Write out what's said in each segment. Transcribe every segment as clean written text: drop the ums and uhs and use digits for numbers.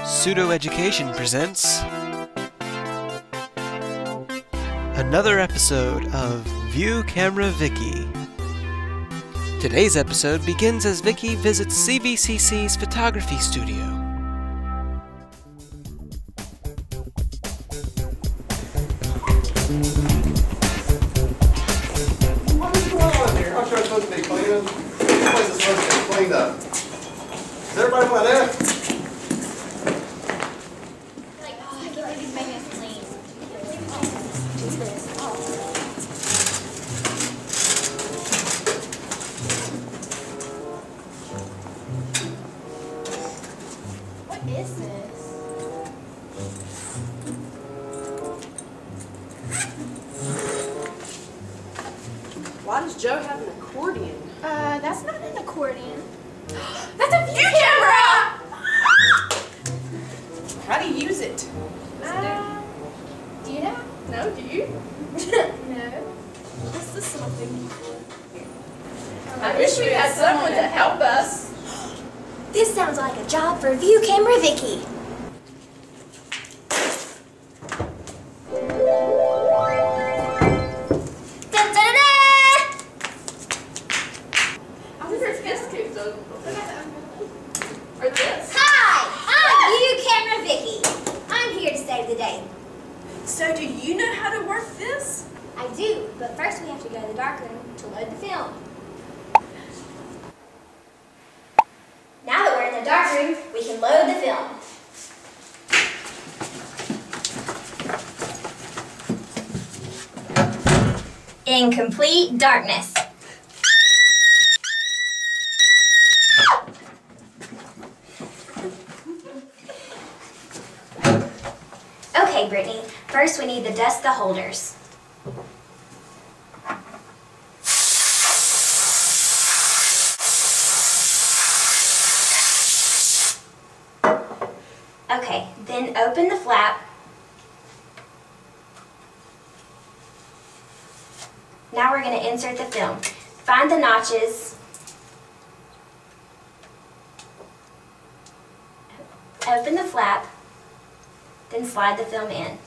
Pseudo Education presents another episode of View Camera Vicki. Today's episode begins as Vicki visits CVCC's photography studio. What's going on here? I'm sure it's supposed to be cleaning. This place is supposed to be cleaned up. Is everybody like that? What is this? Why does Joe have an accordion? That's not an accordion. That's a view camera! How do you use it? Do you know? No, do you? No. This is something. I wish we had someone to help us. This sounds like a job for View Camera Vicki. Or this. Hi, I'm View Camera Vicki. I'm here to save the day. So do you know how to work this? I do, but first we have to go to the darkroom to load the film. Now that we're in the darkroom, we can load the film. In complete darkness. Okay, Brittany, first we need to dust the holders. Okay, then open the flap. Now we're going to insert the film. Find the notches. Open the flap. Then slide the film in.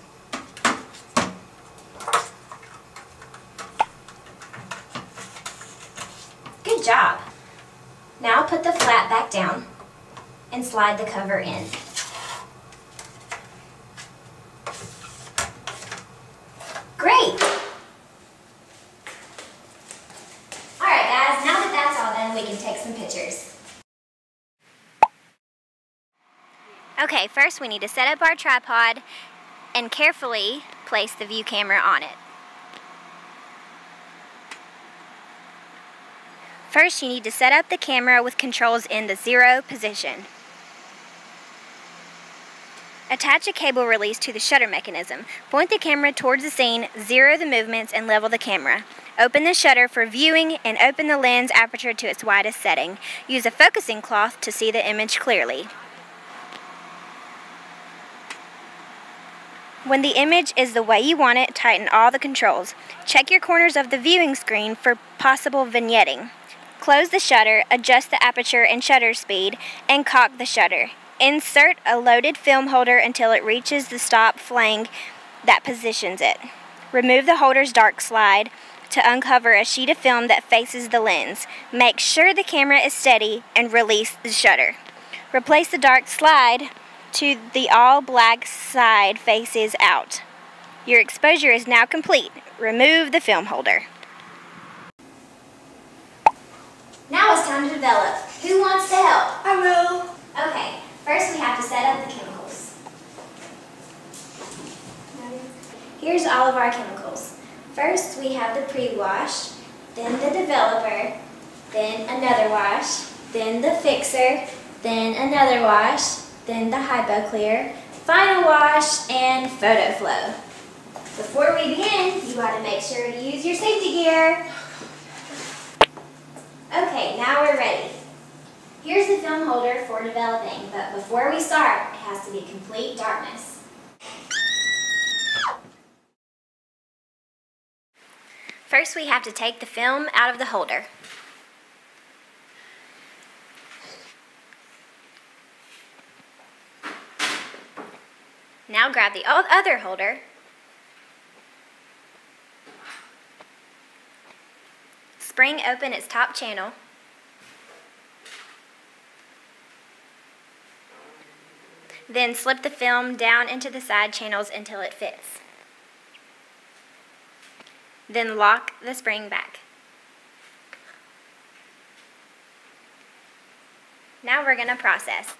Good job. Now put the flap back down and slide the cover in. Great! Alright guys, now that that's all done, we can take some pictures. Okay, first we need to set up our tripod and carefully place the view camera on it. First, you need to set up the camera with controls in the 0 position. Attach a cable release to the shutter mechanism. Point the camera towards the scene, 0 the movements, and level the camera. Open the shutter for viewing and open the lens aperture to its widest setting. Use a focusing cloth to see the image clearly. When the image is the way you want it, tighten all the controls. Check your corners of the viewing screen for possible vignetting. Close the shutter, adjust the aperture and shutter speed, and cock the shutter. Insert a loaded film holder until it reaches the stop flange that positions it. Remove the holder's dark slide to uncover a sheet of film that faces the lens. Make sure the camera is steady and release the shutter. Replace the dark slide to the all-black side faces out. Your exposure is now complete. Remove the film holder. Now it's time to develop. Who wants to help? I will. Okay, first we have to set up the chemicals. Here's all of our chemicals. First we have the pre-wash, then the developer, then another wash, then the fixer, then another wash, then the hypo-clear, final wash, and photo flow. Before we begin, you want to make sure to use your safety gear. Okay, now we're ready. Here's the film holder for developing, but before we start, it has to be complete darkness. First, we have to take the film out of the holder. Now grab the other holder. Spring open its top channel. Then slip the film down into the side channels until it fits. Then lock the spring back. Now we're going to process.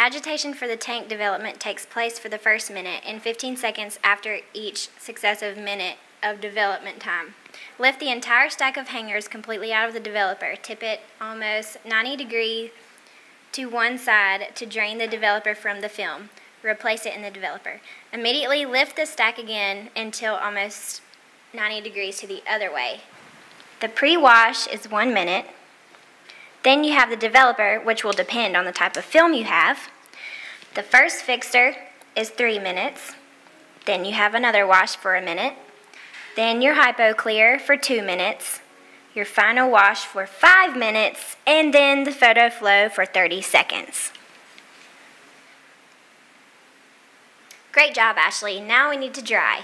Agitation for the tank development takes place for the first minute and 15 seconds after each successive minute of development time. Lift the entire stack of hangers completely out of the developer. Tip it almost 90 degrees to one side to drain the developer from the film. Replace it in the developer. Immediately lift the stack again until almost 90 degrees to the other way. The pre-wash is 1 minute. Then you have the developer, which will depend on the type of film you have. The first fixer is 3 minutes. Then you have another wash for 1 minute. Then your hypo clear for 2 minutes. Your final wash for 5 minutes. And then the photo flow for 30 seconds. Great job, Ashley. Now we need to dry.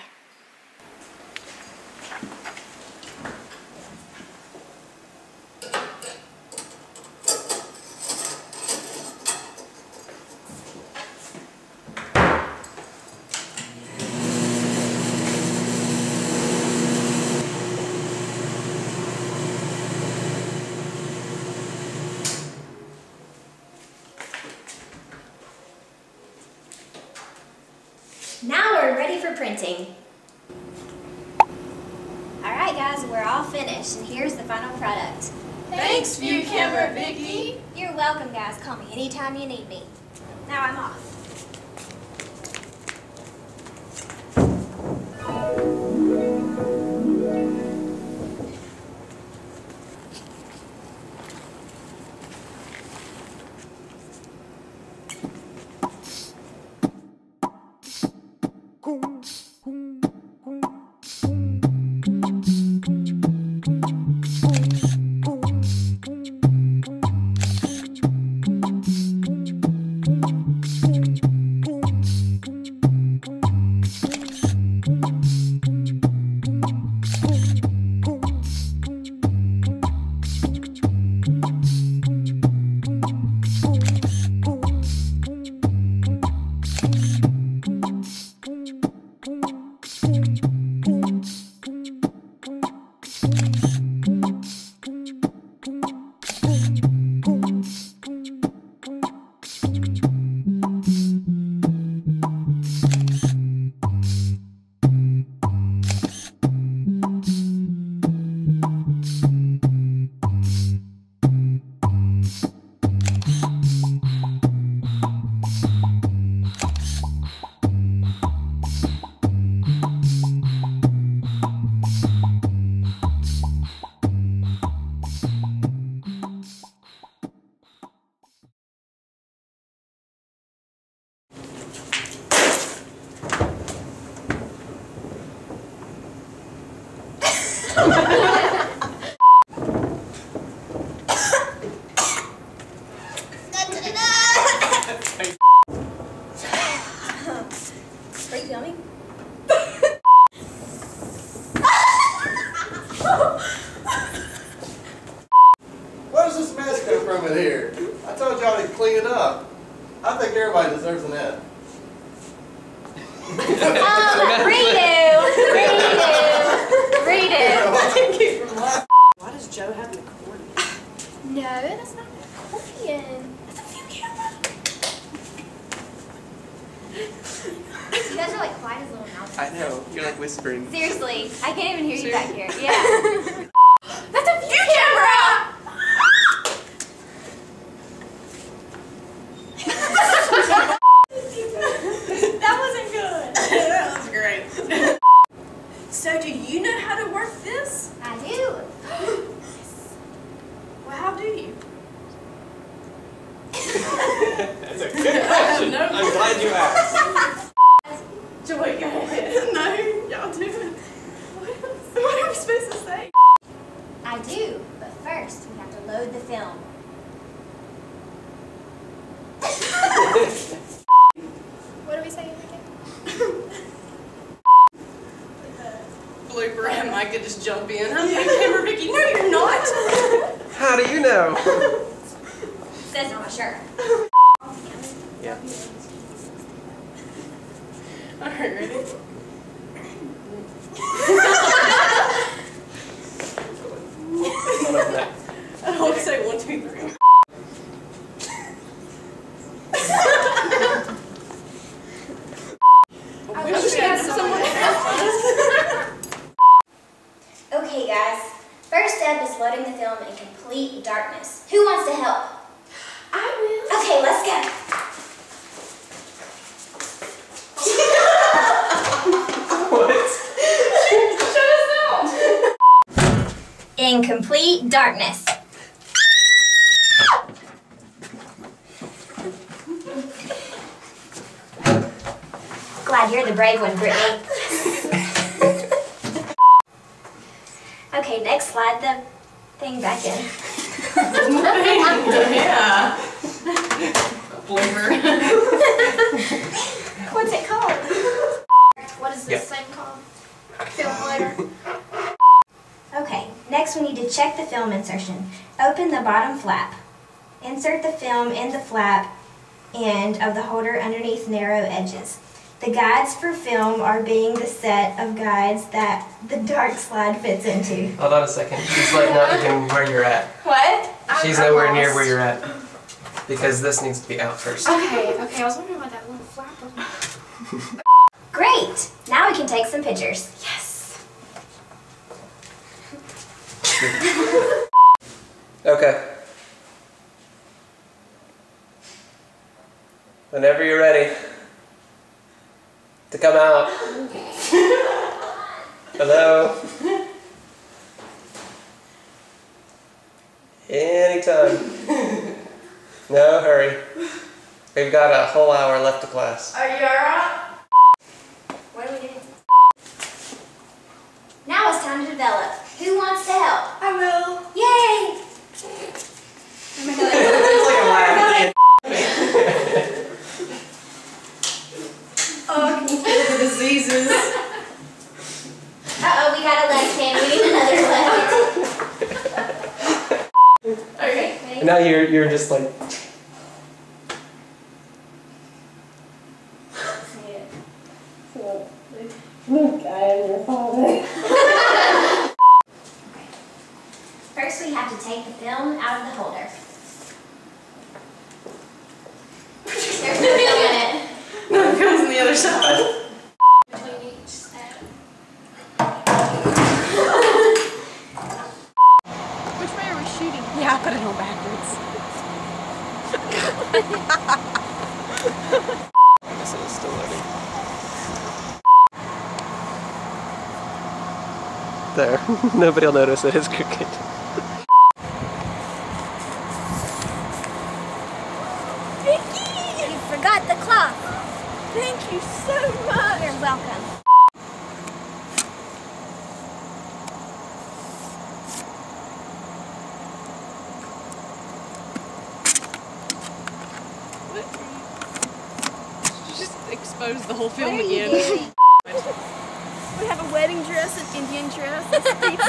Now we're ready for printing. Alright guys, we're all finished and here's the final product. Thanks, View Camera Vicki. You're welcome guys, call me anytime you need me. Now I'm off. Are you filming? Where does this mess come from in here? I told y'all to clean it up. I think everybody deserves an F. Redo. Why does Joe have an accordion? No, that's not an accordion. That's a view camera. You guys are like quiet as little mouths. I know, you're like whispering. Seriously, I can't even hear you back here. Yeah. That's a view camera! That wasn't good. That was great. So, do you know how to work this? I do. Well, how do you? That's a good question. No. I'm glad you asked. Joy, go ahead. No, y'all do it. What are we supposed to say? I do, but first we have to load the film. blooper and I could just jump in. I'm View Camera Vicki. No, you're not. How do you know? Says on my shirt. Yeah. Alright, ready? I don't say 1, 2, 3. I wish we had someone to help us. Okay, guys. First step is loading the film in complete darkness. Who wants to help? I will. Okay, let's go. What? Shut us down. In complete darkness. Glad you're the brave one, Brittany. Okay, next slide the thing back in. Yeah. Blooper. What's it called? What is this thing called? Film loader. Okay, next we need to check the film insertion. Open the bottom flap. Insert the film in the flap end of the holder underneath narrow edges. The guides for film are being the set of guides that the dark slide fits into. Hold on a second. She's like not even where you're at. What? She's nowhere near where you're at. Because this needs to be out first. Okay, I was wondering about that little flap. Great! Now we can take some pictures. Yes. Okay. Whenever you're ready to come out. Hello? Anytime. No hurry. We've got a whole hour left of class. Are you alright? What are we doing? Now it's time to develop. Who wants to help? I will. Yay! It's like a laugh. Oh, I can kill the diseases. Uh-oh, we got a left hand. We need another left. Okay. Ready? And now you're just like. First, we have to take the film out of the holder. There's no film in it. No, it goes on the other side. Between each step. Which way are we shooting? Yeah, I put it on backwards. I guess it is still loading. There. Nobody will notice that it's crooked. Vicki! You forgot the cloth. Thank you so much. You're welcome. Just expose the whole film again. We have a wedding dress, an Indian dress.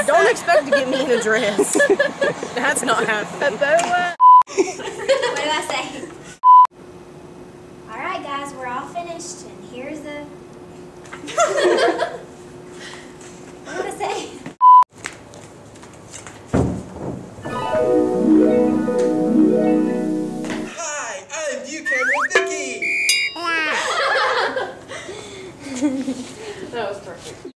Don't expect to get me in a dress. That's not happening. A boa. What do I say? Alright guys, we're all finished and here's the... What do I say? Hi, I'm View Camera Vicki! That was perfect.